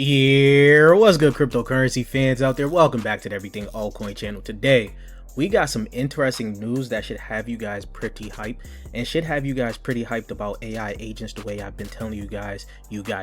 Yeah, what's good, cryptocurrency fans out there? Welcome back to the Everything Altcoin channel. Today, we got some interesting news that should have you guys pretty hyped and should have you guys pretty hyped about AI agents the way I've been telling you guys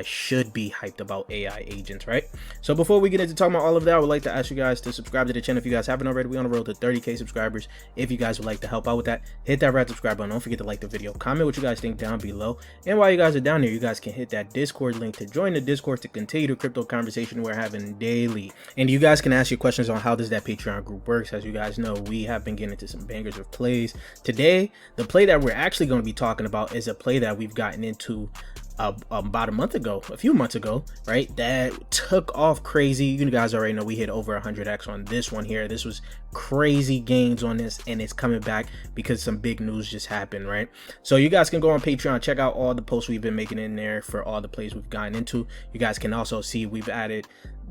should be hyped about AI agents, right? So before we get into talking about all of that, I would like to ask you guys to subscribe to the channel if you guys haven't already. We're on the road to 30K subscribers. If you guys would like to help out with that, hit that red subscribe button. Don't forget to like the video, comment what you guys think down below. And while you guys are down there, you guys can hit that Discord link to join the Discord to continue the crypto conversation we're having daily. And you guys can ask your questions on how does that Patreon group works. As you guys know, we have been getting into some bangers of plays. Today, the play that we're actually going to be talking about is a play that we've gotten into about a few months ago, right? That took off crazy. You guys already know we hit over 100x on this one here. This was crazy gains on this, and it's coming back because some big news just happened, right? So you guys can go on Patreon, check out all the posts we've been making in there for all the plays we've gotten into. You guys can also see we've added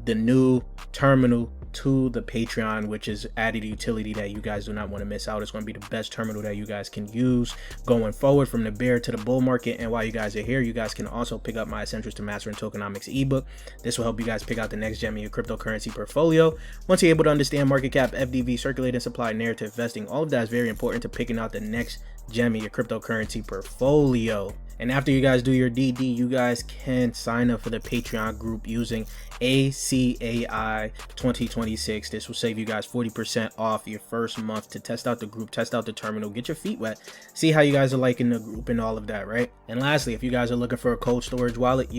the new terminal to the Patreon, which is added utility that you guys do not want to miss out. It's going to be the best terminal that you guys can use going forward from the bear to the bull market. And while you guys are here, you guys can also pick up my Essentials to Mastering Tokenomics ebook. This will help you guys pick out the next gem in your cryptocurrency portfolio. Once you're able to understand market cap, FDV, circulating supply, narrative investing, all of that is very important to picking out the next gem in your cryptocurrency portfolio. And after you guys do your DD, you guys can sign up for the Patreon group using ACAI 2026. This will save you guys 40% off your first month to test out the group, test out the terminal, get your feet wet, see how you guys are liking the group and all of that, right? And lastly, if you guys are looking for a cold storage wallet,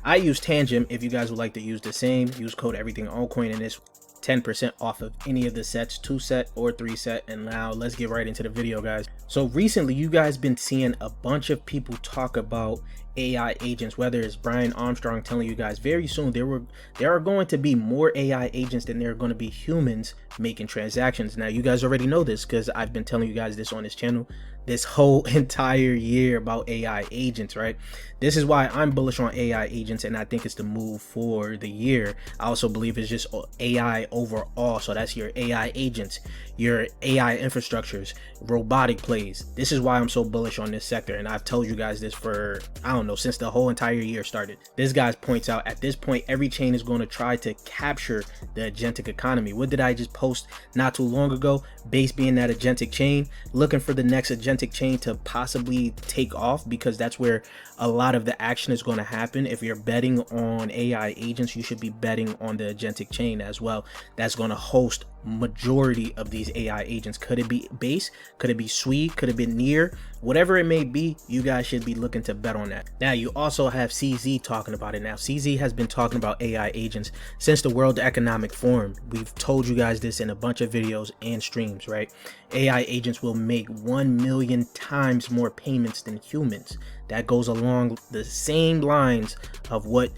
I use Tangent. If you guys would like to use the same, use code EverythingAltcoin in this 10% off of any of the sets, 2 set or 3 set. And now let's get right into the video, guys. So recently you guys been seeing a bunch of people talk about AI agents, whether it's Brian Armstrong telling you guys very soon there are going to be more AI agents than there are going to be humans making transactions. Now you guys already know this because I've been telling you guys this on this channel this whole entire year about AI agents, right? This is why I'm bullish on AI agents, and I think it's the move for the year. I also believe it's just AI overall. So that's your AI agents, your AI infrastructures, robotic plays. This is why I'm so bullish on this sector, and I've told you guys this for, I don't know, since the whole entire year started. This guy points out at this point every chain is going to try to capture the agentic economy. What did I just post not too long ago? Base being that agentic chain, looking for the next agentic chain to possibly take off, because that's where a lot of the action is going to happen. If you're betting on AI agents, you should be betting on the agentic chain as well. That's going to host majority of these AI agents. Could it be Base? Could it be Sui? Could it be Near? Whatever it may be, you guys should be looking to bet on that. Now you also have CZ talking about it. Now CZ has been talking about AI agents since the World Economic Forum. We've told you guys this in a bunch of videos and streams, right? AI agents will make 1 million times more payments than humans. That goes along the same lines of what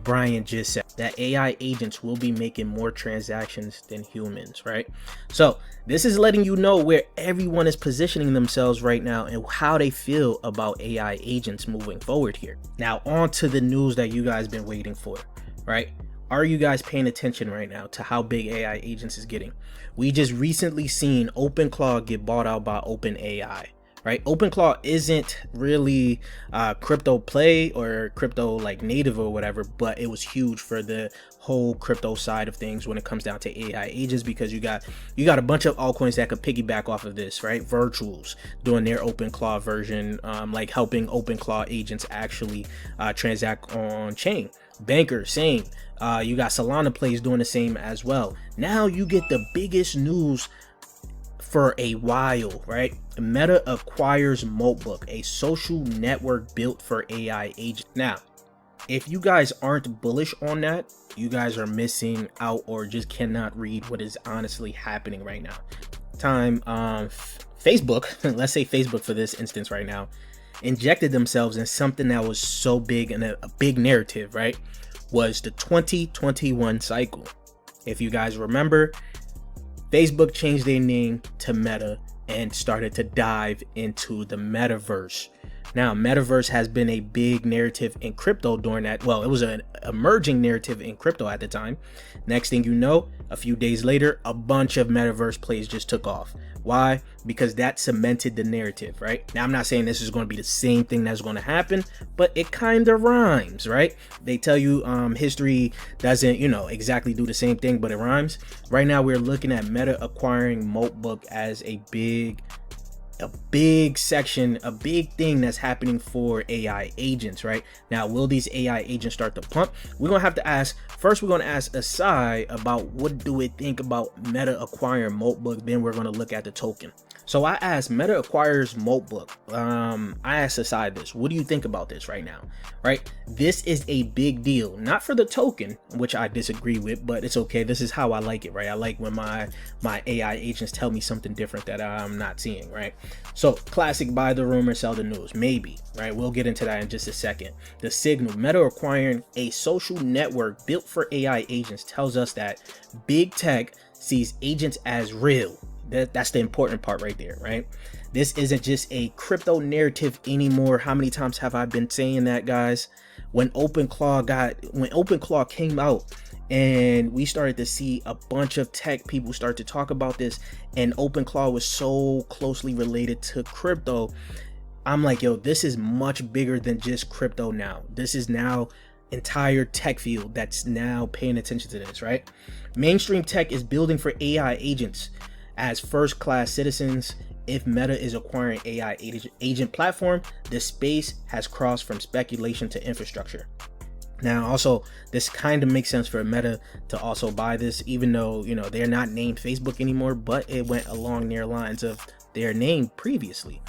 Brian just said, that AI agents will be making more transactions than humans, right? So this is letting you know where everyone is positioning themselves right now and how they feel about AI agents moving forward here. Now on to the news that you guys been waiting for, right? Are you guys paying attention right now to how big AI agents is getting? We just recently seen OpenClaw get bought out by OpenAI. Right, OpenClaw isn't really crypto play or crypto like native or whatever, but it was huge for the whole crypto side of things when it comes down to AI agents, because you got a bunch of altcoins that could piggyback off of this, right? Virtuals doing their OpenClaw version, like helping OpenClaw agents actually transact on chain. Banker, same. You got Solana plays doing the same as well. Now you get the biggest news for a while, right? Meta acquires Moltbook, a social network built for AI agents. Now, if you guys aren't bullish on that, you guys are missing out or just cannot read what is honestly happening right now. Facebook, let's say Facebook for this instance right now, injected themselves in something that was so big and a big narrative, right? Was the 2021 cycle. If you guys remember, Facebook changed their name to Meta and started to dive into the metaverse, Now, metaverse has been a big narrative in crypto during that. Well, it was an emerging narrative in crypto at the time. Next thing you know, a few days later, a bunch of metaverse plays just took off. Why? Because that cemented the narrative, right? Now, I'm not saying this is going to be the same thing that's going to happen, but it kind of rhymes, right? They tell you history doesn't, exactly do the same thing, but it rhymes. Right now, we're looking at Meta acquiring Moltbook as a big section, a big thing that's happening for AI agents. Right now, will these AI agents start to pump? We're gonna have to ask first. We're gonna ask Asai about what do we think about Meta acquiring Moltbook. Then we're gonna look at the token. So I asked Meta acquires Moltbook. I asked Asai this. What do you think about this right now? Right, this is a big deal, not for the token, which I disagree with, but it's okay. This is how I like it, right? I like when my AI agents tell me something different that I'm not seeing, right? So classic, buy the rumor, sell the news, maybe, right? We'll get into that in just a second. The signal, Meta acquiring a social network built for AI agents, tells us that big tech sees agents as real. That's the important part right there, right? This isn't just a crypto narrative anymore. How many times have I been saying that, guys? When OpenClaw came out and we started to see a bunch of tech people start to talk about this, and OpenClaw was so closely related to crypto, I'm like, yo, this is much bigger than just crypto now. This is now entire tech field that's now paying attention to this, right? Mainstream tech is building for AI agents as first-class citizens. If Meta is acquiring AI agent platform, the space has crossed from speculation to infrastructure. Now, also, this kind of makes sense for Meta to also buy this, even though, they're not named Facebook anymore, but it went along their lines of their name previously.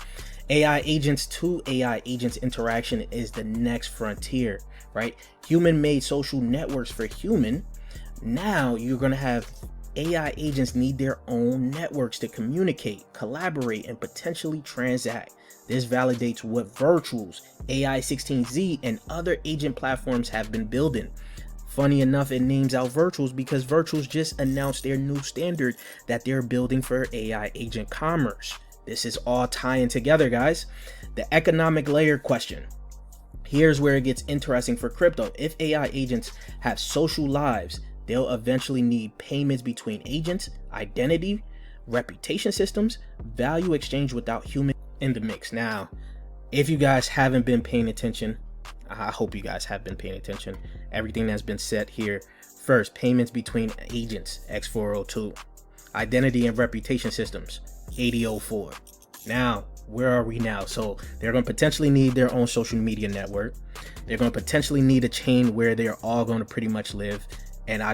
AI agents to AI agents interaction is the next frontier, right? Human-made social networks for human. Now you're going to have AI agents need their own networks to communicate, collaborate, and potentially transact. This validates what Virtuals, AI16Z, and other agent platforms have been building. Funny enough, it names out Virtuals because Virtuals just announced their new standard that they're building for AI agent commerce. This is all tying together, guys. The economic layer question. Here's where it gets interesting for crypto. If AI agents have social lives, they'll eventually need payments between agents, identity, reputation systems, value exchange without human in the mix. Now, if you guys haven't been paying attention, I hope you guys have been paying attention. Everything that's been said here. First, payments between agents, X402. Identity and reputation systems, 8004. Now, where are we now? So they're going to potentially need their own social media network. They're going to potentially need a chain where they're all going to pretty much live. And I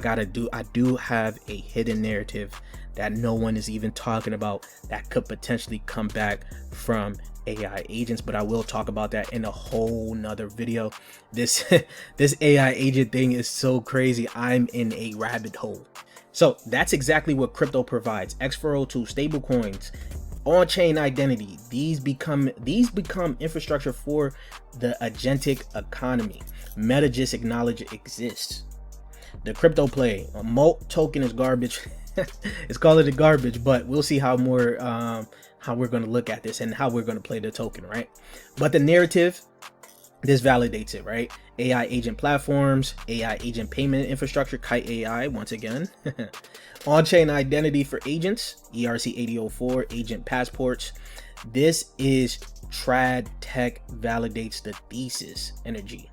do have a hidden narrative that no one is even talking about that could potentially come back from AI agents, but I will talk about that in a whole nother video. This AI agent thing is so crazy. I'm in a rabbit hole. So that's exactly what crypto provides. X402 stablecoins, on-chain identity. These become infrastructure for the agentic economy. Meta just acknowledge it exists. The crypto play, a Molt token is garbage. It's called it garbage, but we'll see how we're going to look at this and how we're going to play the token, right? But the narrative, this validates it, right? AI agent platforms, AI agent payment infrastructure, Kite AI once again. On-chain identity for agents, ERC8004, agent passports. This is trad tech validates the thesis energy.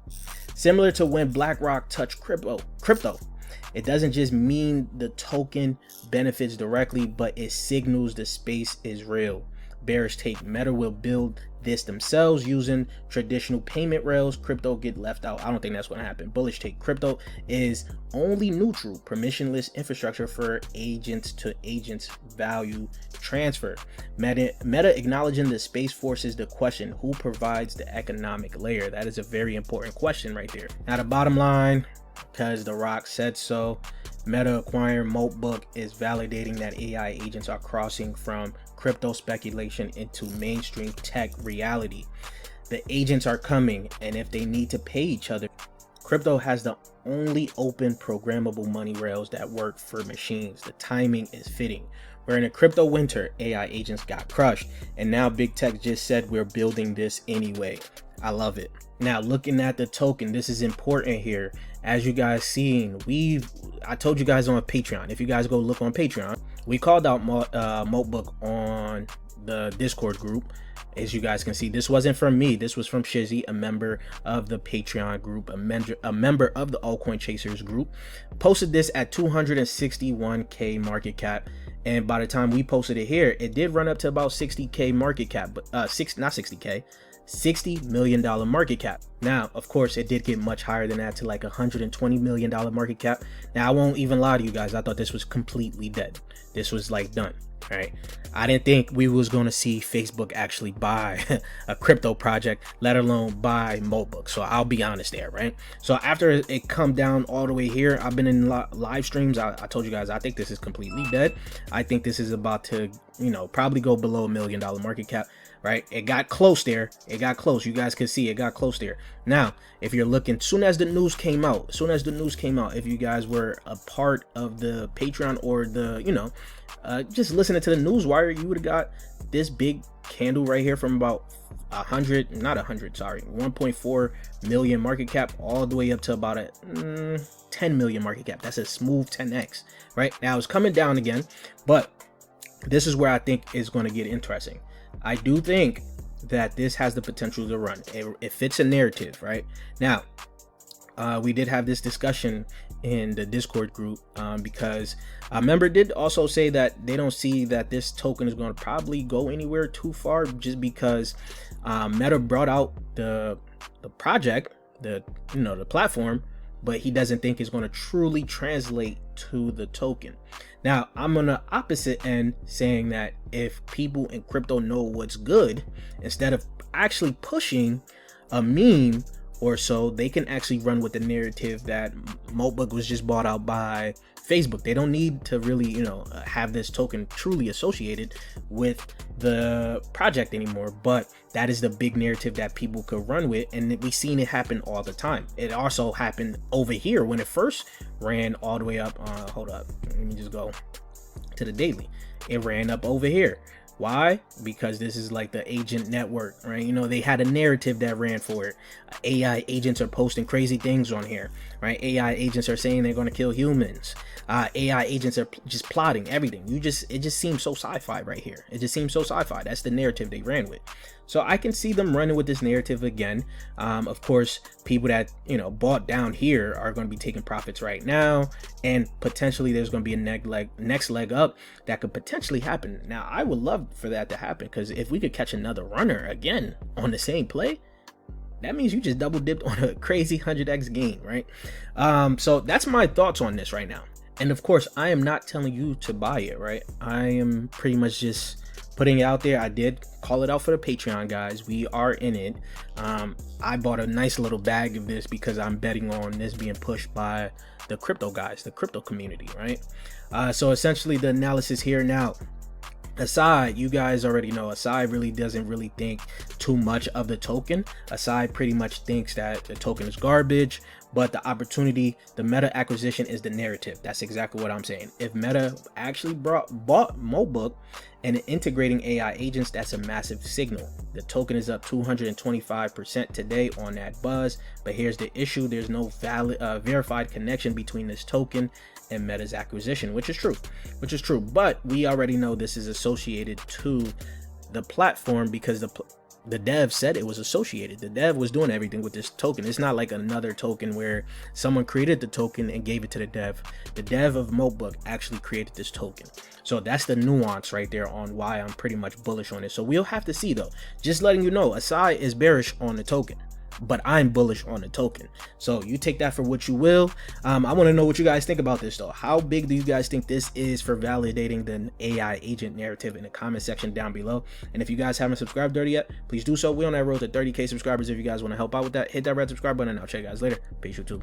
Similar to when BlackRock touched crypto. It doesn't just mean the token benefits directly, but it signals the space is real. Bearish take, Meta will build this themselves using traditional payment rails. Crypto get left out. I don't think that's going to happen. Bullish take, crypto is only neutral, permissionless infrastructure for agents to agents value transfer. Meta acknowledging the space forces the question, who provides the economic layer? That is a very important question right there. Now the bottom line, because The Rock said so, Meta acquiring Moltbook is validating that AI agents are crossing from crypto speculation into mainstream tech reality. The agents are coming, and if they need to pay each other, crypto has the only open programmable money rails that work for machines. The timing is fitting. We're in a crypto winter. AI agents got crushed. And now big tech just said we're building this anyway. I love it. Now looking at the token, this is important here. As you guys seen, I told you guys on Patreon, if you guys go look on Patreon, we called out Moltbook on the Discord group. As you guys can see, this wasn't from me, this was from Shizzy, a member of the Patreon group, a member of the Altcoin Chasers group. Posted this at 261k market cap, and by the time we posted it here, it did run up to about 60k market cap, but not 60k, $60 million market cap. Now of course it did get much higher than that, to like $120 million market cap. Now I won't even lie to you guys, I thought this was completely dead. This was like done. Right, I didn't think we was going to see Facebook actually buy a crypto project, let alone buy Moltbook. So I'll be honest there, right? So after it come down all the way here, I've been in live streams. I told you guys I think this is completely dead. I think this is about to, you know, probably go below $1 million market cap. Right, it got close there. It got close. You guys can see it got close there. Now, if you're looking, soon as the news came out, if you guys were a part of the Patreon or the, you know, just listening to the news wire, you would have got this big candle right here from about 1.4 million market cap all the way up to about a 10 million market cap. That's a smooth 10x. Right now it's coming down again, but this is where I think is going to get interesting. I do think that this has the potential to run. It fits a narrative. Right now, we did have this discussion in the Discord group because a member did also say that they don't see that this token is going to probably go anywhere too far, just because Meta brought out the project, the platform, but he doesn't think it's going to truly translate to the token. Now I'm on the opposite end, saying that if people in crypto know what's good, instead of actually pushing a meme or so, they can actually run with the narrative that Moltbook was just bought out by Facebook. They don't need to really, have this token truly associated with the project anymore, but that is the big narrative that people could run with, and we've seen it happen all the time. It also happened over here when it first ran all the way up. Hold up, let me just go to the daily. It ran up over here. Why? Because this is like the agent network, right? They had a narrative that ran for it. AI agents are posting crazy things on here, right? AI agents are saying they're going to kill humans. AI agents are just plotting everything. It just seems so sci-fi right here. It just seems so sci-fi. That's the narrative they ran with. So I can see them running with this narrative again. Of course, people that, bought down here are going to be taking profits right now, and potentially there's going to be a next leg up that could potentially happen. Now, I would love for that to happen, because if we could catch another runner again on the same play, that means you just double dipped on a crazy 100x gain, right? So that's my thoughts on this right now. And of course, I am not telling you to buy it, right? I am pretty much just putting it out there. I did call it out for the Patreon guys. We are in it. I bought a nice little bag of this because I'm betting on this being pushed by the crypto guys, the crypto community, right? So essentially the analysis here now, Aside, you guys already know, Aside really doesn't really think too much of the token. Aside pretty much thinks that the token is garbage, but the opportunity, the Meta acquisition is the narrative. That's exactly what I'm saying. If Meta actually bought Moltbook and integrating AI agents, that's a massive signal. The token is up 225% today on that buzz, but here's the issue. There's no valid verified connection between this token and Meta's acquisition, which is true, but we already know this is associated to the platform because the dev said it was associated. The dev was doing everything with this token. It's not like another token where someone created the token and gave it to the dev. The dev of Moltbook actually created this token. So that's the nuance right there on why I'm pretty much bullish on it. So we'll have to see though. Just letting you know, Asai is bearish on the token, but I'm bullish on the token. So you take that for what you will. I want to know what you guys think about this though. How big do you guys think this is for validating the AI agent narrative in the comment section down below? And if you guys haven't subscribed already yet, please do so. We're on that road to 30k subscribers. If you guys want to help out with that, hit that red subscribe button and I'll check you guys later. Peace, YouTube.